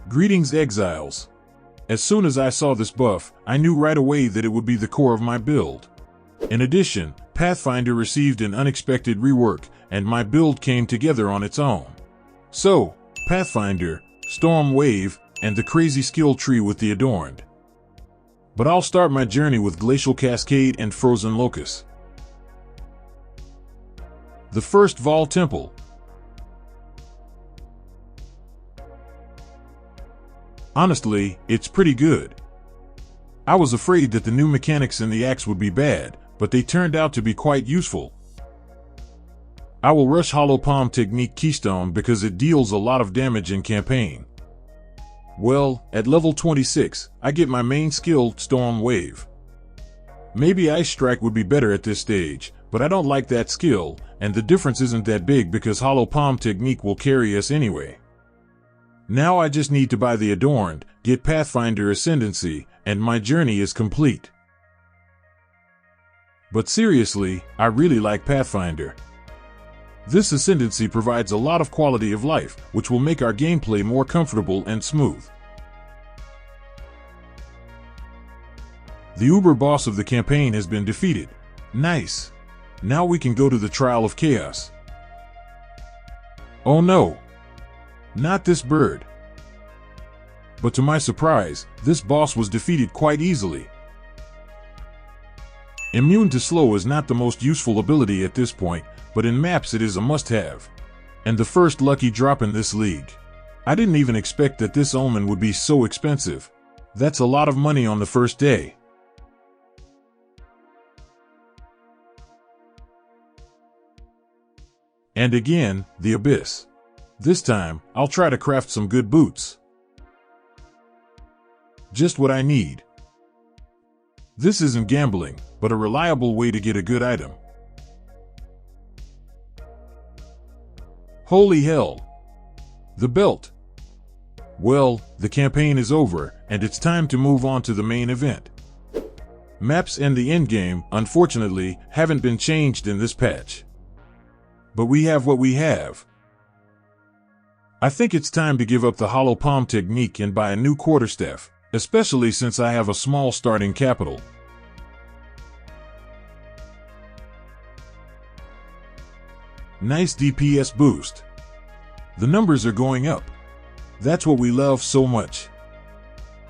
Greetings, Exiles. As soon as I saw this buff, I knew right away that it would be the core of my build. In addition, Pathfinder received an unexpected rework, and my build came together on its own. So, Pathfinder, Storm Wave, and the crazy skill tree with the Adorned. But I'll start my journey with Glacial Cascade and Frozen Locust. The first Vol Temple. Honestly, it's pretty good. I was afraid that the new mechanics in the axe would be bad, but they turned out to be quite useful. I will rush Hollow Palm Technique Keystone because it deals a lot of damage in campaign. Well, at level 26, I get my main skill, Storm Wave. Maybe Ice Strike would be better at this stage, but I don't like that skill, and the difference isn't that big because Hollow Palm Technique will carry us anyway. Now I just need to buy the Adorned, get Pathfinder Ascendancy, and my journey is complete. But seriously, I really like Pathfinder. This Ascendancy provides a lot of quality of life, which will make our gameplay more comfortable and smooth. The Uber boss of the campaign has been defeated. Nice. Now we can go to the Trial of Chaos. Oh no! Not this bird. But to my surprise, this boss was defeated quite easily. Immune to Slow is not the most useful ability at this point, but in maps it is a must-have. And the first lucky drop in this league. I didn't even expect that this omen would be so expensive. That's a lot of money on the first day. And again, the Abyss. This time, I'll try to craft some good boots. Just what I need. This isn't gambling, but a reliable way to get a good item. Holy hell! The belt! Well, the campaign is over, and it's time to move on to the main event. Maps and the endgame, unfortunately, haven't been changed in this patch. But we have what we have. I think it's time to give up the Hollow Palm Technique and buy a new quarterstaff, especially since I have a small starting capital. Nice DPS boost. The numbers are going up. That's what we love so much.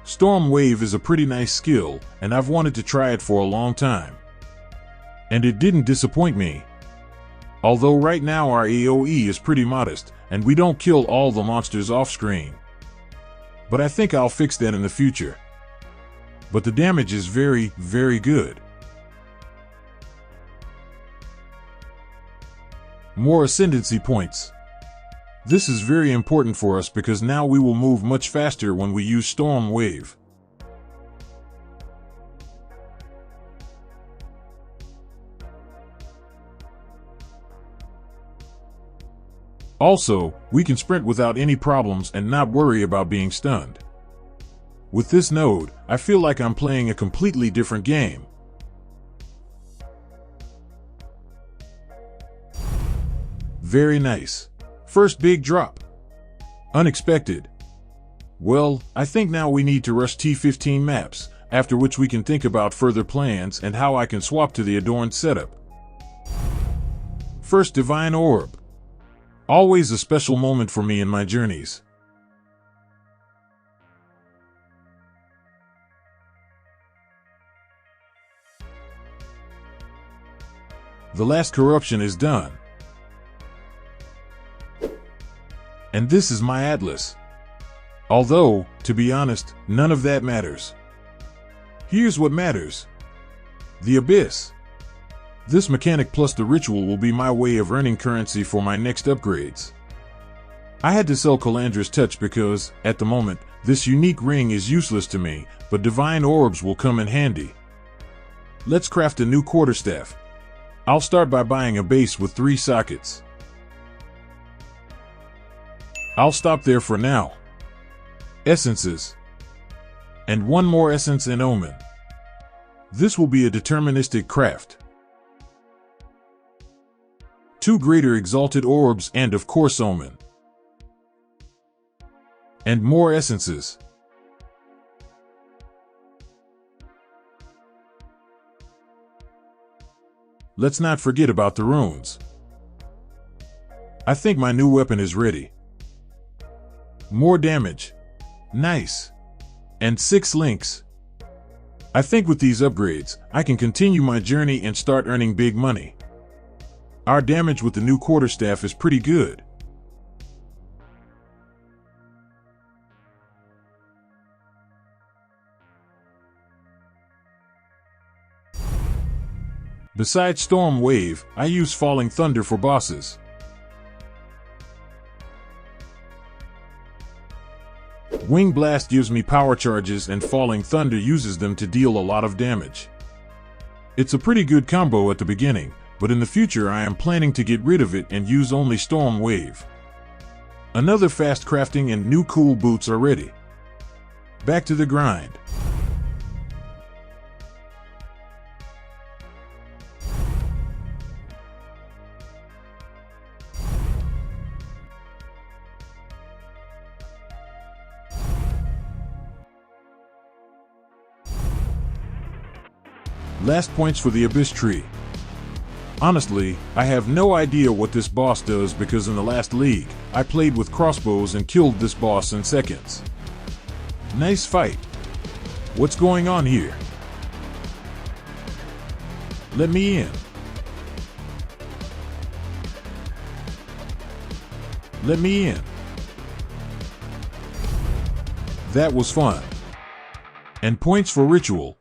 Storm Wave is a pretty nice skill, and I've wanted to try it for a long time. And it didn't disappoint me. Although right now our AoE is pretty modest, and we don't kill all the monsters off-screen. But I think I'll fix that in the future. But the damage is very, very good. More Ascendancy points. This is very important for us because now we will move much faster when we use Storm Wave. Also, we can sprint without any problems and not worry about being stunned. With this node, I feel like I'm playing a completely different game. Very nice. First big drop. Unexpected. Well, I think now we need to rush T15 maps, after which we can think about further plans and how I can swap to the Adorned setup. First Divine Orb. Always a special moment for me in my journeys. The last corruption is done. And this is my Atlas. Although, to be honest, none of that matters. Here's what matters. The Abyss. This mechanic plus the ritual will be my way of earning currency for my next upgrades. I had to sell Calandra's Touch because, at the moment, this unique ring is useless to me, but Divine Orbs will come in handy. Let's craft a new quarterstaff. I'll start by buying a base with 3 sockets. I'll stop there for now. Essences. And 1 more essence in Omen. This will be a deterministic craft. 2 greater exalted orbs and of course Omen. And more essences. Let's not forget about the runes. I think my new weapon is ready. More damage. Nice. And 6 links. I think with these upgrades, I can continue my journey and start earning big money. Our damage with the new quarterstaff is pretty good. Besides Storm Wave, I use Falling Thunder for bosses. Wing Blast gives me power charges and Falling Thunder uses them to deal a lot of damage. It's a pretty good combo at the beginning, but in the future I am planning to get rid of it and use only Storm Wave. Another fast crafting and new cool boots are ready. Back to the grind. Last points for the Abyss Tree. Honestly, I have no idea what this boss does because in the last league, I played with crossbows and killed this boss in seconds. Nice fight. What's going on here? Let me in. Let me in. That was fun. And points for ritual.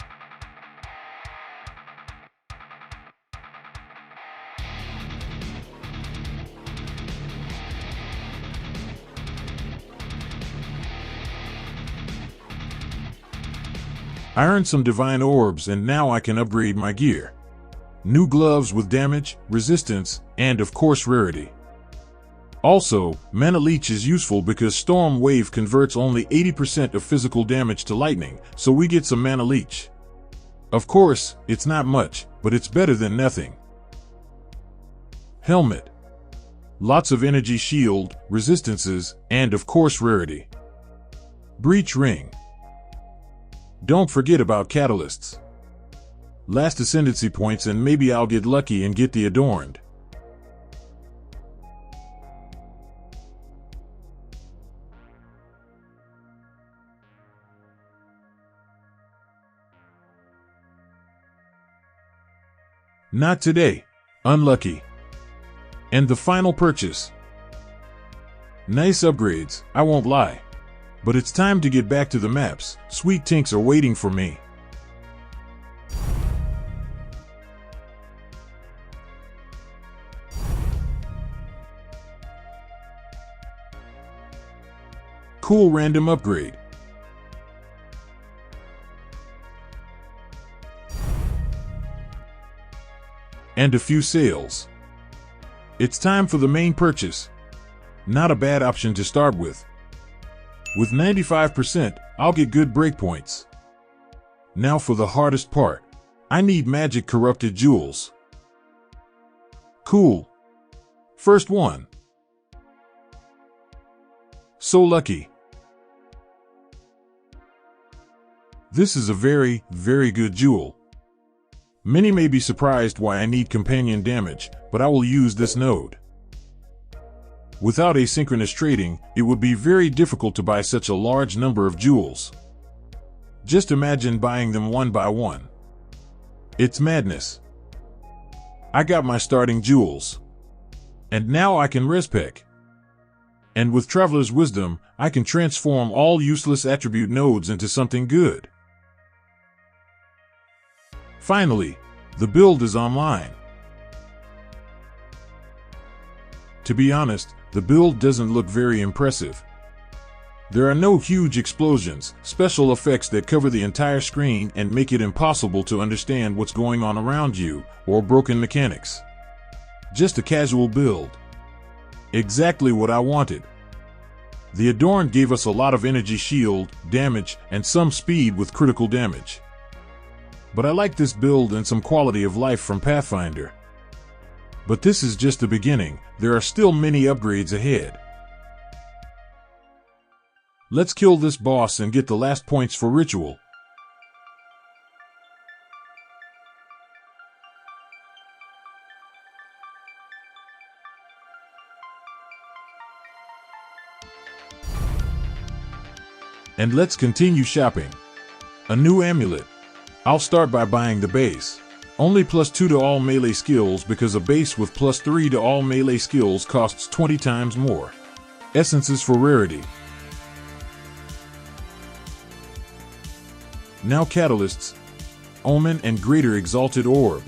I earned some divine orbs and now I can upgrade my gear. New gloves with damage, resistance, and of course rarity. Also, Mana Leech is useful because Storm Wave converts only 80% of physical damage to lightning, so we get some Mana Leech. Of course, it's not much, but it's better than nothing. Helmet. Lots of energy shield, resistances, and of course rarity. Breach Ring. Don't forget about catalysts. Last ascendancy points and maybe I'll get lucky and get the Adorned. Not today. Unlucky. And the final purchase. Nice upgrades, I won't lie. But it's time to get back to the maps. Sweet tinks are waiting for me. Cool random upgrade. And a few sales. It's time for the main purchase. Not a bad option to start with. With 95%, I'll get good breakpoints. Now for the hardest part. I need magic corrupted jewels. Cool. First one. So lucky. This is a very, very good jewel. Many may be surprised why I need companion damage, but I will use this node. Without asynchronous trading, it would be very difficult to buy such a large number of jewels. Just imagine buying them one by one. It's madness. I got my starting jewels. And now I can respec. And with Traveler's Wisdom, I can transform all useless attribute nodes into something good. Finally, the build is online. To be honest, the build doesn't look very impressive. There are no huge explosions, special effects that cover the entire screen and make it impossible to understand what's going on around you, or broken mechanics. Just a casual build. Exactly what I wanted. The Adorned gave us a lot of energy shield, damage, and some speed with critical damage. But I like this build and some quality of life from Pathfinder. But this is just the beginning, there are still many upgrades ahead. Let's kill this boss and get the last points for ritual. And let's continue shopping. A new amulet. I'll start by buying the base. Only +2 to all melee skills because a base with +3 to all melee skills costs 20 times more. Essences for rarity. Now catalysts. Omen and Greater Exalted Orb.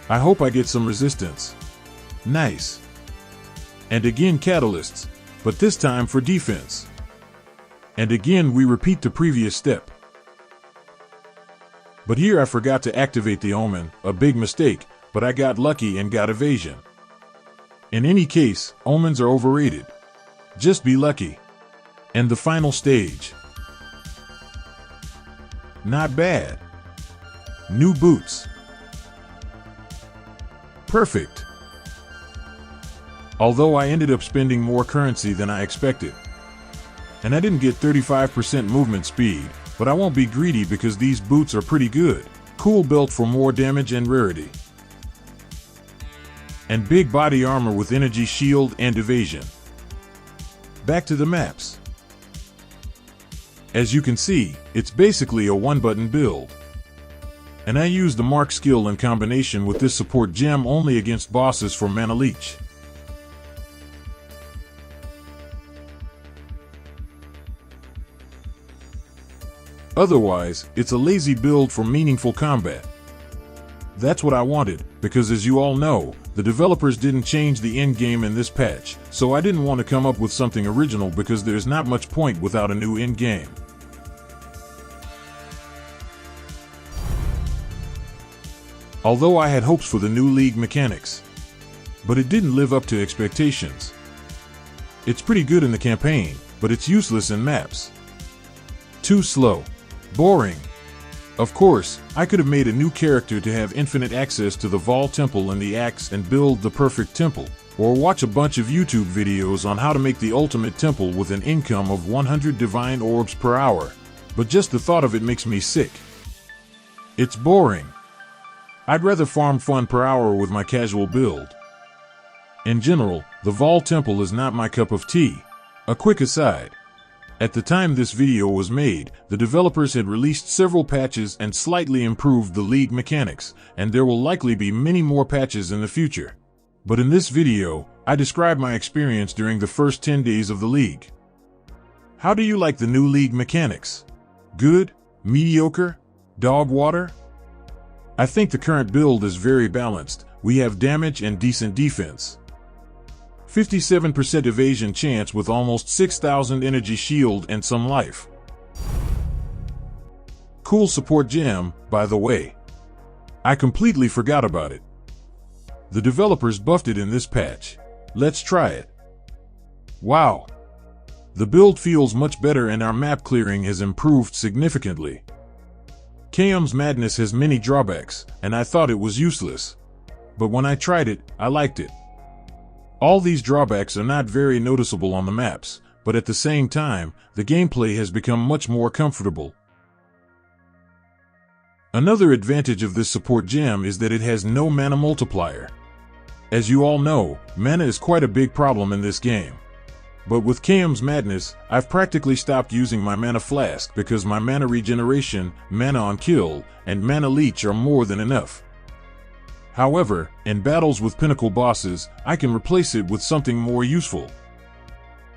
I hope I get some resistance. Nice. And again catalysts, but this time for defense. And again we repeat the previous step. But here I forgot to activate the Omen, a big mistake, but I got lucky and got evasion. In any case, Omens are overrated. Just be lucky. And the final stage. Not bad. New boots. Perfect. Although I ended up spending more currency than I expected. And I didn't get 35% movement speed, but I won't be greedy because these boots are pretty good. Cool belt for more damage and rarity. And big body armor with energy shield and evasion. Back to the maps. As you can see, it's basically a one-button build. And I use the Mark skill in combination with this support gem only against bosses for mana leech. Otherwise, it's a lazy build for meaningful combat. That's what I wanted, because as you all know, the developers didn't change the endgame in this patch, so I didn't want to come up with something original because there's not much point without a new endgame. Although I had hopes for the new league mechanics, but it didn't live up to expectations. It's pretty good in the campaign, but it's useless in maps. Too slow. Boring. Of course, I could have made a new character to have infinite access to the Vol Temple and the Axe and build the perfect temple, or watch a bunch of YouTube videos on how to make the ultimate temple with an income of 100 divine orbs per hour, but just the thought of it makes me sick. It's boring. I'd rather farm fun per hour with my casual build. In general, the Vol Temple is not my cup of tea. A quick aside. At the time this video was made, the developers had released several patches and slightly improved the league mechanics, and there will likely be many more patches in the future. But in this video, I describe my experience during the first 10 days of the league. How do you like the new league mechanics? Good? Mediocre? Dog water? I think the current build is very balanced. We have damage and decent defense. 57% evasion chance with almost 6,000 energy shield and some life. Cool support gem, by the way. I completely forgot about it. The developers buffed it in this patch. Let's try it. Wow. The build feels much better and our map clearing has improved significantly. KM's Madness has many drawbacks, and I thought it was useless. But when I tried it, I liked it. All these drawbacks are not very noticeable on the maps, but at the same time, the gameplay has become much more comfortable. Another advantage of this support gem is that it has no mana multiplier. As you all know, mana is quite a big problem in this game. But with KM's Madness, I've practically stopped using my mana flask because my mana regeneration, mana on kill, and mana leech are more than enough. However, in battles with pinnacle bosses, I can replace it with something more useful.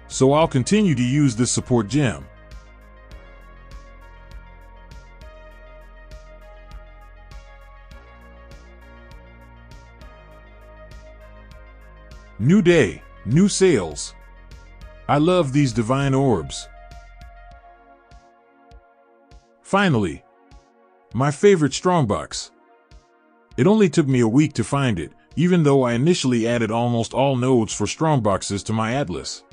So I'll continue to use this support gem. New day, new sales. I love these divine orbs. Finally, my favorite strongbox. It only took me a week to find it, even though I initially added almost all nodes for strongboxes to my atlas.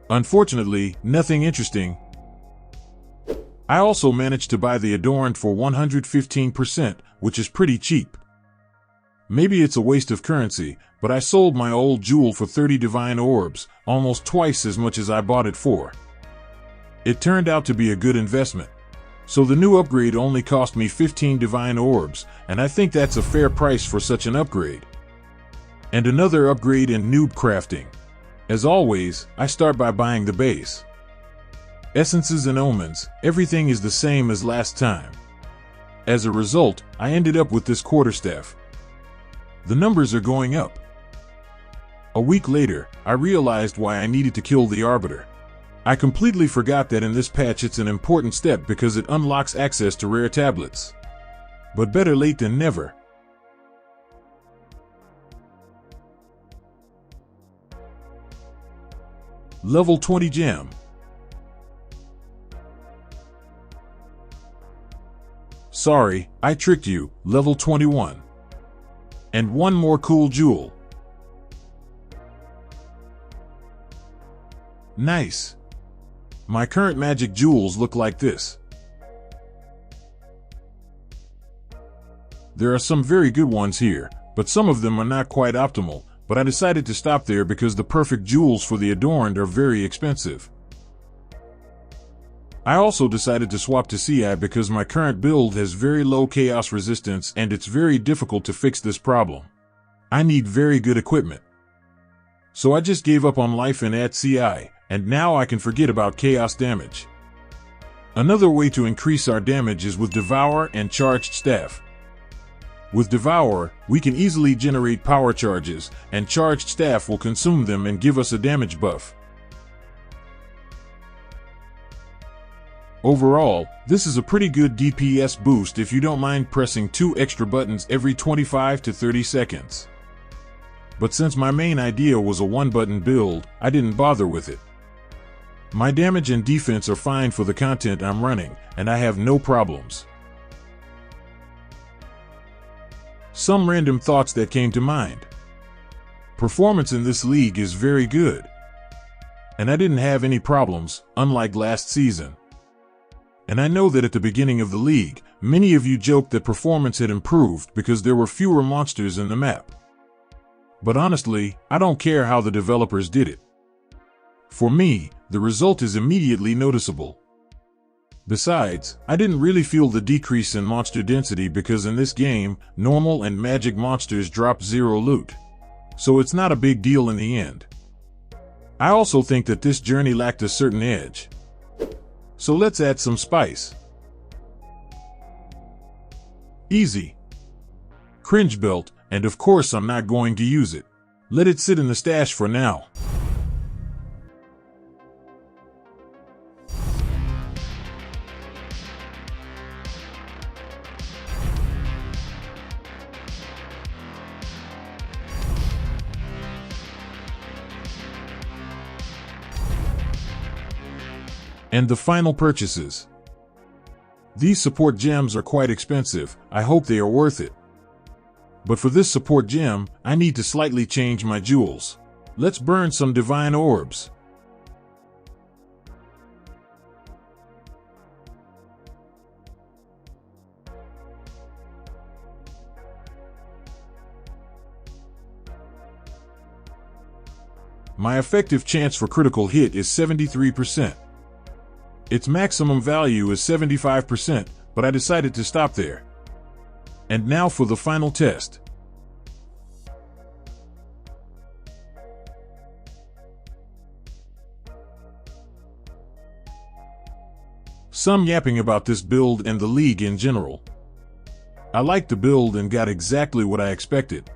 Unfortunately, nothing interesting. I also managed to buy the Adorned for 115%, which is pretty cheap. Maybe it's a waste of currency, but I sold my old jewel for 30 divine orbs, almost twice as much as I bought it for. It turned out to be a good investment. So the new upgrade only cost me 15 divine orbs, and I think that's a fair price for such an upgrade. And another upgrade in noob crafting. As always, I start by buying the base. Essences and omens, everything is the same as last time. As a result, I ended up with this quarterstaff. The numbers are going up. A week later, I realized why I needed to kill the Arbiter. I completely forgot that in this patch it's an important step because it unlocks access to rare tablets. But better late than never. Level 20 gem. Sorry, I tricked you, level 21. And one more cool jewel. Nice. My current magic jewels look like this. There are some very good ones here, but some of them are not quite optimal. But I decided to stop there because the perfect jewels for the Adorned are very expensive. I also decided to swap to CI because my current build has very low chaos resistance and it's very difficult to fix this problem. I need very good equipment. So I just gave up on life and at CI, and now I can forget about chaos damage. Another way to increase our damage is with Devour and Charged Staff. With Devour, we can easily generate power charges, and Charged Staff will consume them and give us a damage buff. Overall, this is a pretty good DPS boost if you don't mind pressing 2 extra buttons every 25 to 30 seconds. But since my main idea was a 1-button build, I didn't bother with it. My damage and defense are fine for the content I'm running, and I have no problems. Some random thoughts that came to mind. Performance in this league is very good. And I didn't have any problems, unlike last season. And I know that at the beginning of the league, many of you joked that performance had improved because there were fewer monsters in the map. But honestly, I don't care how the developers did it. For me, the result is immediately noticeable. Besides, I didn't really feel the decrease in monster density because in this game, normal and magic monsters drop 0 loot. So it's not a big deal in the end. I also think that this journey lacked a certain edge. So let's add some spice. Easy. Cringe belt, and of course I'm not going to use it. Let it sit in the stash for now. And the final purchases. These support gems are quite expensive. I hope they are worth it. But for this support gem, I need to slightly change my jewels. Let's burn some divine orbs. My effective chance for critical hit is 73%. Its maximum value is 75%, but I decided to stop there. And now for the final test. Some yapping about this build and the league in general. I liked the build and got exactly what I expected.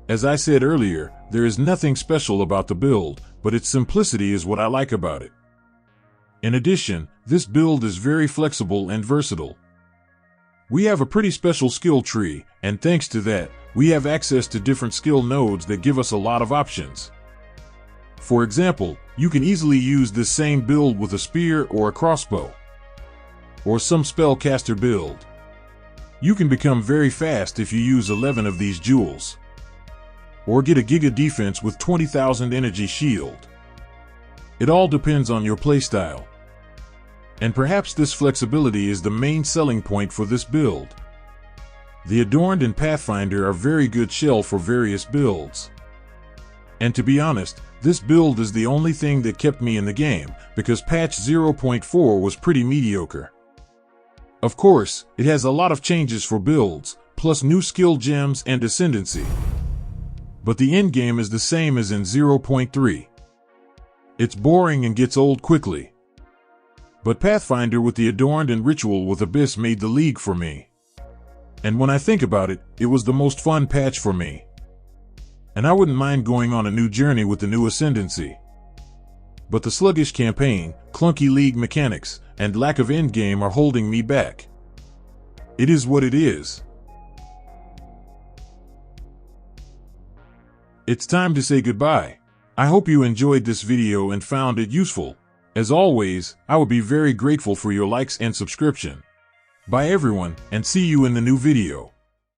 As I said earlier, there is nothing special about the build, but its simplicity is what I like about it. In addition, this build is very flexible and versatile. We have a pretty special skill tree, and thanks to that, we have access to different skill nodes that give us a lot of options. For example, you can easily use this same build with a spear or a crossbow, or some spellcaster build. You can become very fast if you use 11 of these jewels, or get a giga defense with 20,000 energy shield. It all depends on your playstyle. And perhaps this flexibility is the main selling point for this build. The Adorned and Pathfinder are very good shell for various builds. And to be honest, this build is the only thing that kept me in the game, because patch 0.4 was pretty mediocre. Of course, it has a lot of changes for builds, plus new skill gems and ascendancy. But the endgame is the same as in 0.3. It's boring and gets old quickly. But Pathfinder with the Adorned and Ritual with Abyss made the league for me. And when I think about it, it was the most fun patch for me. And I wouldn't mind going on a new journey with the new ascendancy. But the sluggish campaign, clunky league mechanics, and lack of endgame are holding me back. It is what it is. It's time to say goodbye. I hope you enjoyed this video and found it useful. As always, I would be very grateful for your likes and subscription. Bye everyone, and see you in the new video.